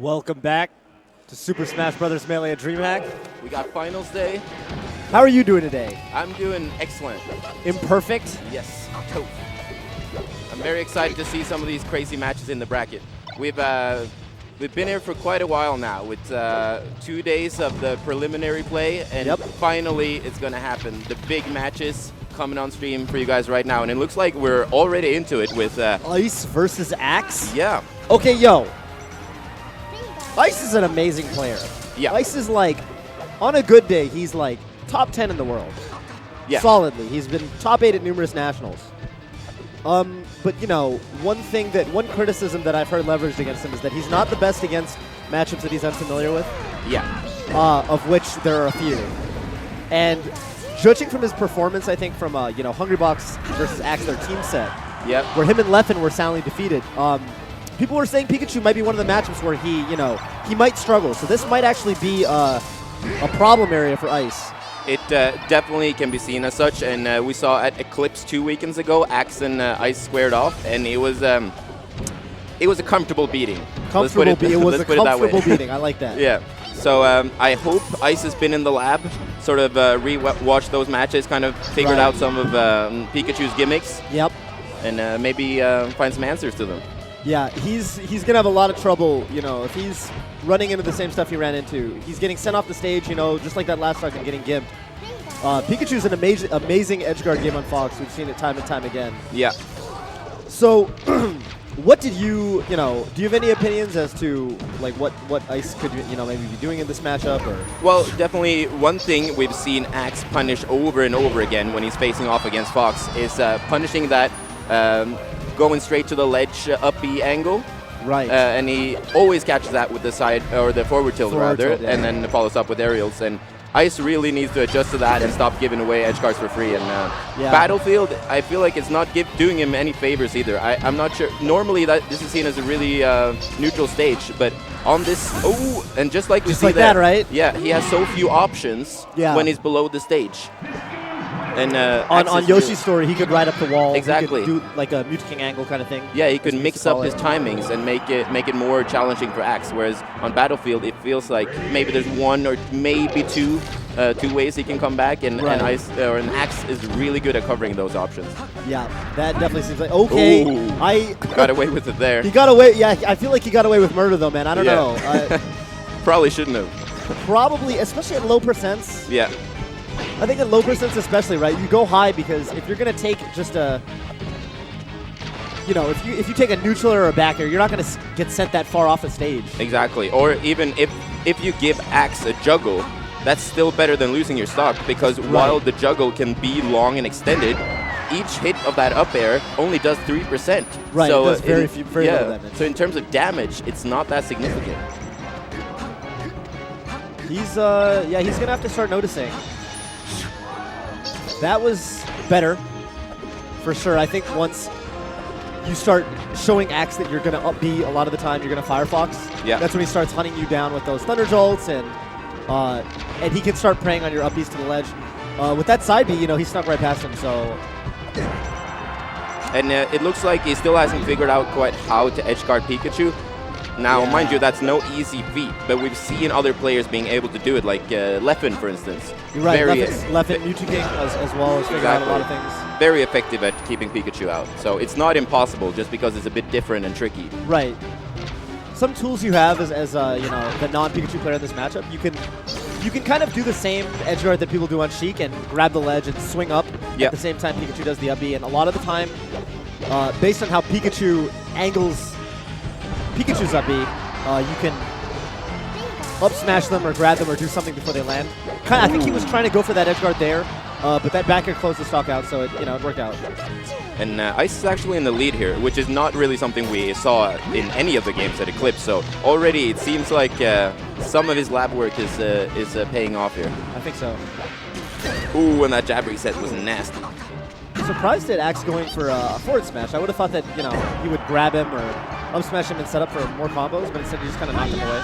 Welcome back to Super Smash Bros. Melee at Dreamhack. We got finals day. How are you doing today? I'm doing excellent. Imperfect? Yes, tough. I'm very excited to see some of these crazy matches in the bracket. We've been here for quite a while now with 2 days of the preliminary play, and finally it's going to happen. The big matches coming on stream for you guys right now, and it looks like we're already into it with Ice versus Axe? Yeah. Okay, yo. Ice is an amazing player. Yeah. Ice is like, on a good day, he's like top 10 in the world. Yeah. Solidly. He's been top 8 at numerous nationals. But you know, one criticism that I've heard leveraged against him is that he's not the best against matchups that he's unfamiliar with. Yeah. Of which there are a few. And judging from his performance, I think from Hungrybox versus Axe, their team set, where him and Leffen were soundly defeated. People were saying Pikachu might be one of the matchups where he might struggle. So this might actually be a problem area for Ice. It definitely can be seen as such, and we saw at Eclipse 2 weekends ago, Axe and Ice squared off, and it was a comfortable beating. It was a comfortable beating. I like that. Yeah. So I hope Ice has been in the lab, sort of re-watched those matches, kind of figured out some of Pikachu's gimmicks. Yep. And maybe find some answers to them. Yeah, he's gonna have a lot of trouble, if he's running into the same stuff he ran into. He's getting sent off the stage, just like that last start and getting gimped. Pikachu's an amazing edgeguard game on Fox. We've seen it time and time again. Yeah. So, what did you do you have any opinions as to like what Ice could maybe be doing in this matchup? Or? Well, definitely one thing we've seen Axe punish over and over again when he's facing off against Fox is punishing that going straight to the ledge up B angle. Right. And he always catches that with the side, or the forward tilt rather, and then follows up with aerials. And Ice really needs to adjust to that and stop giving away edge guards for free. And Battlefield, I feel like it's not doing him any favors either. I'm not sure. Normally, this is seen as a really neutral stage, but on this, and just like we see that, right? Yeah, he has so few options when he's below the stage. And on Yoshi's story, he could ride up the wall. Exactly. He could do like a Mute King angle kind of thing. Yeah, he could mix up his timings and make it more challenging for Axe. Whereas on Battlefield, it feels like maybe there's one or maybe two ways he can come back, and Axe is really good at covering those options. Yeah, that definitely seems like okay. I got away with it there. He got away. Yeah, I feel like he got away with murder though, man. I don't know. Probably shouldn't have. Probably, especially at low percents. Yeah. I think at low percents especially, right? You go high because if you're going to take just a, if you take a neutral or a backer, you're not going to get sent that far off the stage. Exactly. Or even if you give Axe a juggle, that's still better than losing your stock, because while the juggle can be long and extended, each hit of that up air only does 3%. Right, so it does very little damage. So in terms of damage, it's not that significant. He's going to have to start noticing. That was better, for sure. I think once you start showing Axe that you're going to up B a lot of the time, you're going to Firefox. Yeah. That's when he starts hunting you down with those Thunder Jolts, and he can start preying on your up Bs to the ledge. With that side B, he snuck right past him, so... And it looks like he still hasn't figured out quite how to edgeguard Pikachu. Now, mind you, that's no easy feat, but we've seen other players being able to do it, like Leffen, for instance. You're right, Leffen, Mewtwo King as well as figuring out a lot of things. Very effective at keeping Pikachu out. So it's not impossible, just because it's a bit different and tricky. Right. Some tools you have as the non-Pikachu player in this matchup, you can kind of do the same edge guard that people do on Sheik and grab the ledge and swing up at the same time Pikachu does the up B. And a lot of the time, based on how Pikachu angles Pikachu's up B, you can up smash them or grab them or do something before they land. I think he was trying to go for that edge guard there, but that back air closed the stock out, so it worked out. And Ice is actually in the lead here, which is not really something we saw in any of the games at Eclipse. So already it seems like some of his lab work is paying off here. I think so. Ooh, and that jab reset was nasty. I'm surprised at Axe going for a forward smash. I would have thought that he would grab him or up smash him and set up for more combos, but instead he just kind of knocked him away.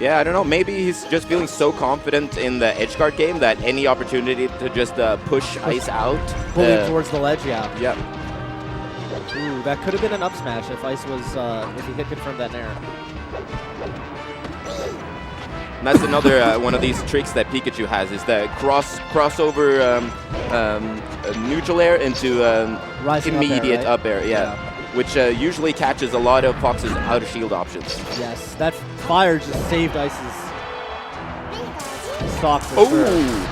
Yeah, I don't know. Maybe he's just feeling so confident in the edgeguard game that any opportunity to just push Ice out. Pull him towards the ledge, yeah. Yeah. Ooh, that could have been an up smash if Ice was, if he hit confirm that nair. And that's another one of these tricks that Pikachu has, is the crossover neutral air into immediate up air, yeah. Which usually catches a lot of Fox's out of shield options. Yes, that fire just saved Ice's stock for sure.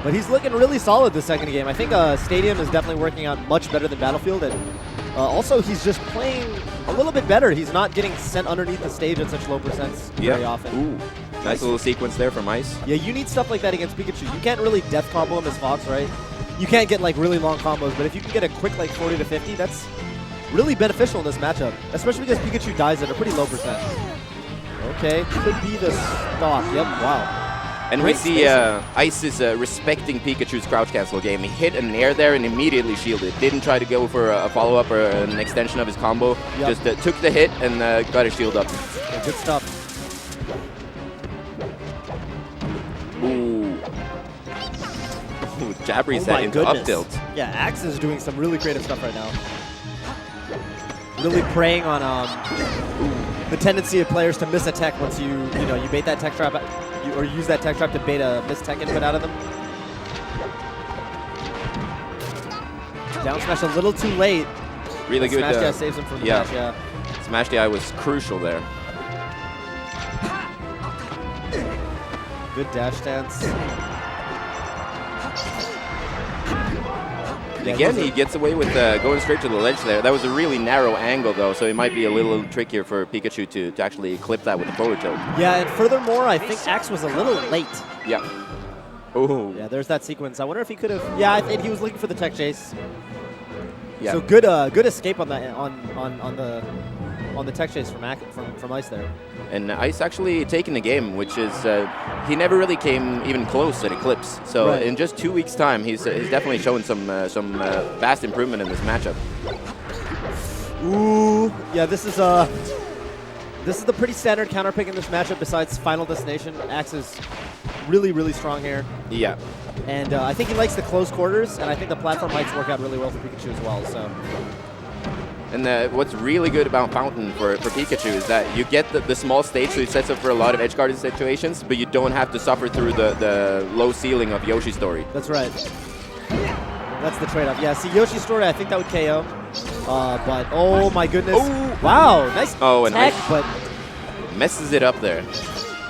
But he's looking really solid this second game. I think Stadium is definitely working out much better than Battlefield, and also he's just playing a little bit better. He's not getting sent underneath the stage at such low percents very often. Ooh. Nice little sequence there from Ice. Yeah, you need stuff like that against Pikachu. You can't really death combo him as Fox, right? You can't get like really long combos, but if you can get a quick like 40 to 50, that's really beneficial in this matchup, especially because Pikachu dies at a pretty low percent. Okay, could be the stock. Yep, wow. And we see Ice is respecting Pikachu's crouch cancel game. He hit an air there and immediately shielded. Didn't try to go for a follow-up or an extension of his combo. Just took the hit and got his shield up. Yeah, good stuff. Ooh. Jab reset into up tilt. Yeah, Axe is doing some really creative stuff right now. Really preying on the tendency of players to miss a tech once you bait that tech trap, or use that tech trap to bait a missed tech input out of them. Down smash a little too late. Really good. Smash DI saves him from the dash, yeah. Smash DI was crucial there. Good dash stance. Again, he gets away with going straight to the ledge there. That was a really narrow angle, though, so it might be a little trickier for Pikachu to actually clip that with the forward tilt. Yeah, and furthermore, I think Axe was a little late. Yeah. Oh. Yeah, there's that sequence. I wonder if he could have. Yeah, I think he was looking for the tech chase. Yeah. So good escape on that on the tech chase from Ice there. And Ice actually taking the game, which is he never really came even close at Eclipse. So in just 2 weeks' time, he's definitely shown some vast improvement in this matchup. Ooh, yeah, this is the pretty standard counter pick in this matchup. Besides Final Destination, Axe is really strong here. Yeah. And I think he likes the close quarters, and I think the platform heights work out really well for Pikachu as well. So. And what's really good about Fountain for Pikachu is that you get the small stage, so it sets up for a lot of edge guarding situations, but you don't have to suffer through the low ceiling of Yoshi's Story. That's right. That's the trade-off. Yeah, see, Yoshi's Story, I think that would KO. But, oh my goodness. Oh. Wow, nice tech, but messes it up there.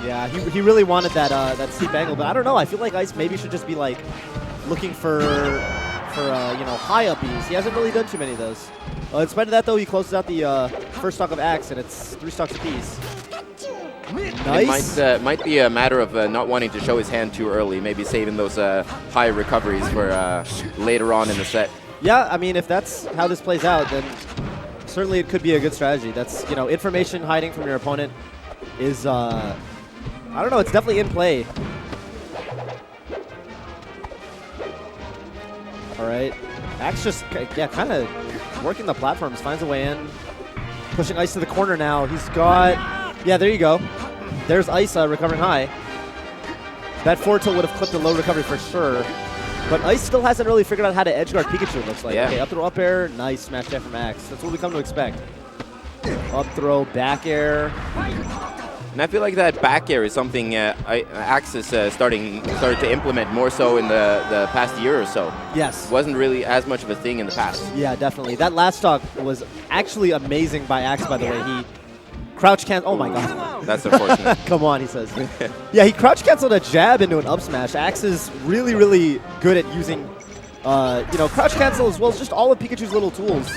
Yeah, he really wanted that steep angle, but I don't know. I feel like Ice maybe should just be like looking for high uppies. He hasn't really done too many of those. In spite of that, though, he closes out the first stock of Axe, and it's 3 stocks apiece. Nice. It might be a matter of not wanting to show his hand too early, maybe saving those high recoveries for later on in the set. Yeah, I mean, if that's how this plays out, then certainly it could be a good strategy. That's, information hiding from your opponent is, I don't know, it's definitely in play. All right. Axe just, kind of working the platforms, finds a way in. Pushing Ice to the corner now. He's got, there you go. There's Ice recovering high. That forward tilt would have clipped a low recovery for sure. But Ice still hasn't really figured out how to edgeguard Pikachu, it looks like. Yeah. Okay, up throw, up air. Nice smash down from Axe. That's what we come to expect. Up throw, back air. And I feel like that back air is something Axe is started to implement more so in the past year or so. Yes. Wasn't really as much of a thing in the past. Yeah, definitely. That last stock was actually amazing by Axe, by the way. He crouch cancel. Oh my god. That's unfortunate. Come on, he says. Yeah, he crouch canceled a jab into an up smash. Axe is really good at using, crouch cancel as well as just all of Pikachu's little tools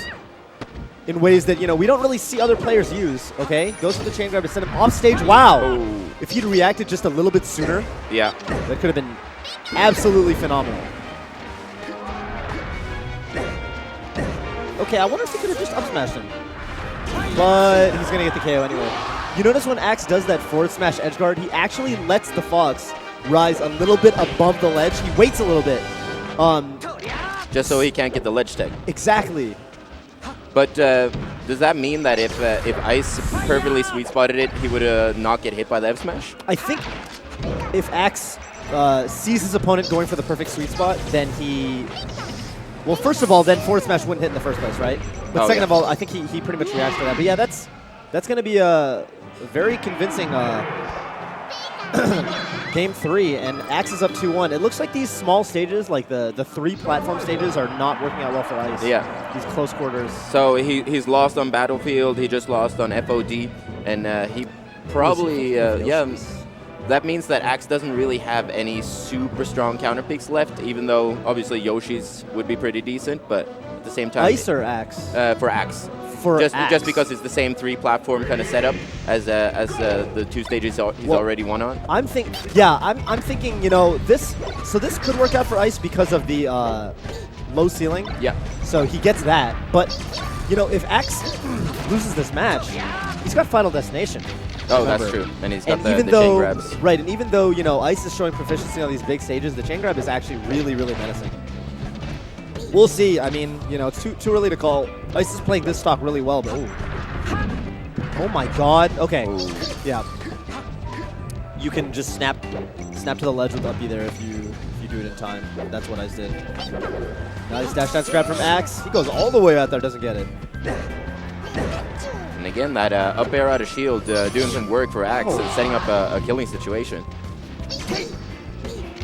in ways that, we don't really see other players use, okay? Goes for the chain grab to send him off stage. Wow. Oh. If he'd reacted just a little bit sooner, that could have been absolutely phenomenal. Okay, I wonder if he could have just up smashed him. But he's going to get the KO anyway. You notice when Axe does that forward smash edge guard, he actually lets the Fox rise a little bit above the ledge. He waits a little bit. Just so he can't get the ledge tech. Exactly. But does that mean that if Ice perfectly sweet spotted it, he would not get hit by the F smash? I think if Axe sees his opponent going for the perfect sweet spot, then he... Well, first of all, then forward smash wouldn't hit in the first place, right? But second of all, I think he pretty much reacts to that. But yeah, that's going to be very convincing game 3, and Axe is up 2-1. It looks like these small stages, like the 3 platform stages, are not working out well for Ice. Yeah. These close quarters. So he's lost on Battlefield. He just lost on FOD, and he probably that means that Axe doesn't really have any super strong counter picks left, even though obviously Yoshi's would be pretty decent, but at the same time... Ice or Axe? For Axe. Axe. Just because it's the same 3 platform kind of setup as the 2 stages he's already won on. I'm thinking, you know, this could work out for Ice because of the low ceiling. Yeah. So he gets that, but you know, if Axe loses this match, he's got Final Destination. Oh, that's true. And he's got the chain grabs. Right, and even though, you know, Ice is showing proficiency on these big stages, the chain grab is actually really, really menacing. We'll see. I mean, you know, it's too early to call. Ice is playing this stock really well, but oh my God. Okay. Ooh. Yeah. You can just snap to the ledge with up B there if you do it in time. That's what Ice did. Nice dash grab from Axe. He goes all the way out there, doesn't get it. And again, that up air out of shield doing some work for Axe and setting up a killing situation.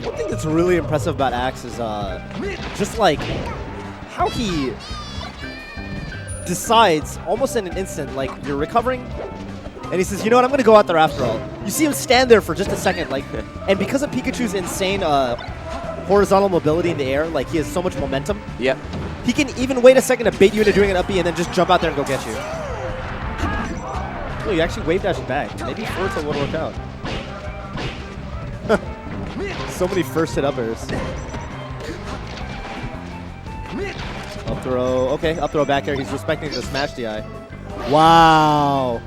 One thing that's really impressive about Axe is just like how he decides almost in an instant, like you're recovering, and he says, you know what, I'm going to go out there after all. You see him stand there for just a second, like, and because of Pikachu's insane horizontal mobility in the air, like he has so much momentum. Yep. He can even wait a second to bait you into doing an up B and then just jump out there and go get you. Oh, you actually wave dash back. Maybe first it would work out. So many first hit up airs. Up throw. Okay, up throw back air. He's respecting the smash DI. Wow.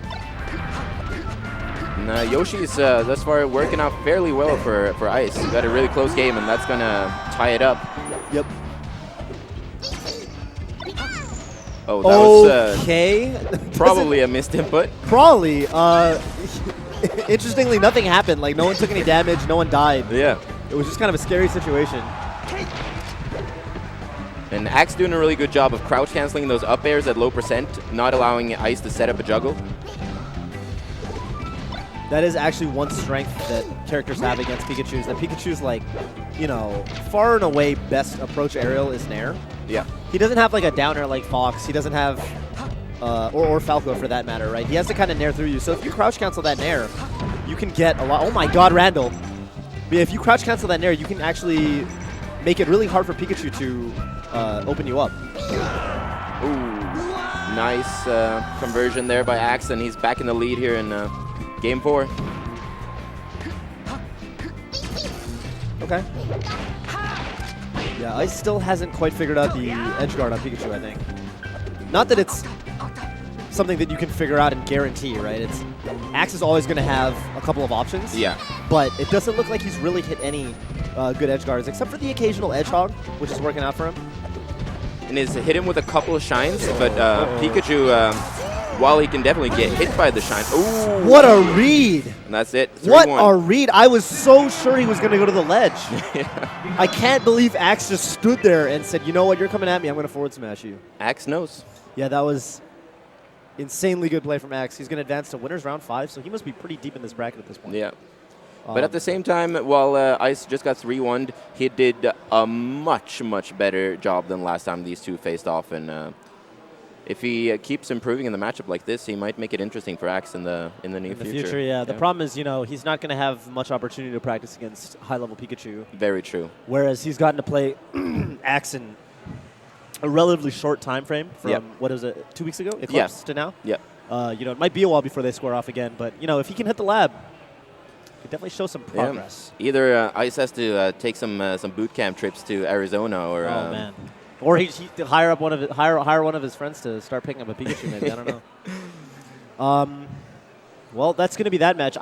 And Yoshi's thus far working out fairly well for Ice. He's got a really close game, and that's going to tie it up. Yep. Oh, that was okay. Probably a missed input. Probably. Interestingly, nothing happened. Like, no one took any damage. No one died. Yeah. It was just kind of a scary situation. And Axe doing a really good job of crouch canceling those up airs at low percent, not allowing Ice to set up a juggle. That is actually one strength that characters have against Pikachu, is that Pikachu's, like, you know, far and away best approach aerial is Nair. Yeah. He doesn't have, like, a down air like Fox. He doesn't have, or Falco for that matter, right? He has to kind of Nair through you. So if you crouch cancel that Nair, you can get a lot. Oh my God, Randall. But if you crouch cancel that Nair, you can actually make it really hard for Pikachu to open you up. Ooh, nice conversion there by Axe, and he's back in the lead here in Game 4. Okay. Yeah, Ice still hasn't quite figured out the edge guard on Pikachu, I think. Not that it's something that you can figure out and guarantee, right? It's Axe is always going to have a couple of options. Yeah. But it doesn't look like he's really hit any good edge guards, except for the occasional edge hog, which is working out for him. And he's hit him with a couple of shines, but Pikachu, while he can definitely get hit by the shine. Ooh. What a read! And that's it. 3-1. What a read! I was so sure he was going to go to the ledge. Yeah. I can't believe Axe just stood there and said, you know what, you're coming at me, I'm going to forward smash you. Axe knows. Yeah, that was insanely good play from Axe. He's going to advance to winners round 5, so he must be pretty deep in this bracket at this point. Yeah. But at the same time, while Ice just got 3-1'd, he did a much, much better job than last time these two faced off. And if he keeps improving in the matchup like this, he might make it interesting for Axe in the near future. Yeah. The problem is, you know, he's not going to have much opportunity to practice against high-level Pikachu. Very true. Whereas he's gotten to play Axe in a relatively short time frame from, what is it, 2 weeks ago? Eclipse to now? Yeah. You know, it might be a while before they square off again, but, you know, if he can hit the lab, he could definitely show some progress. Yeah. Either Ice has to take some boot camp trips to Arizona, or man, or he hire one of his friends to start picking up a Pikachu. Maybe I don't know. Well, that's going to be that match.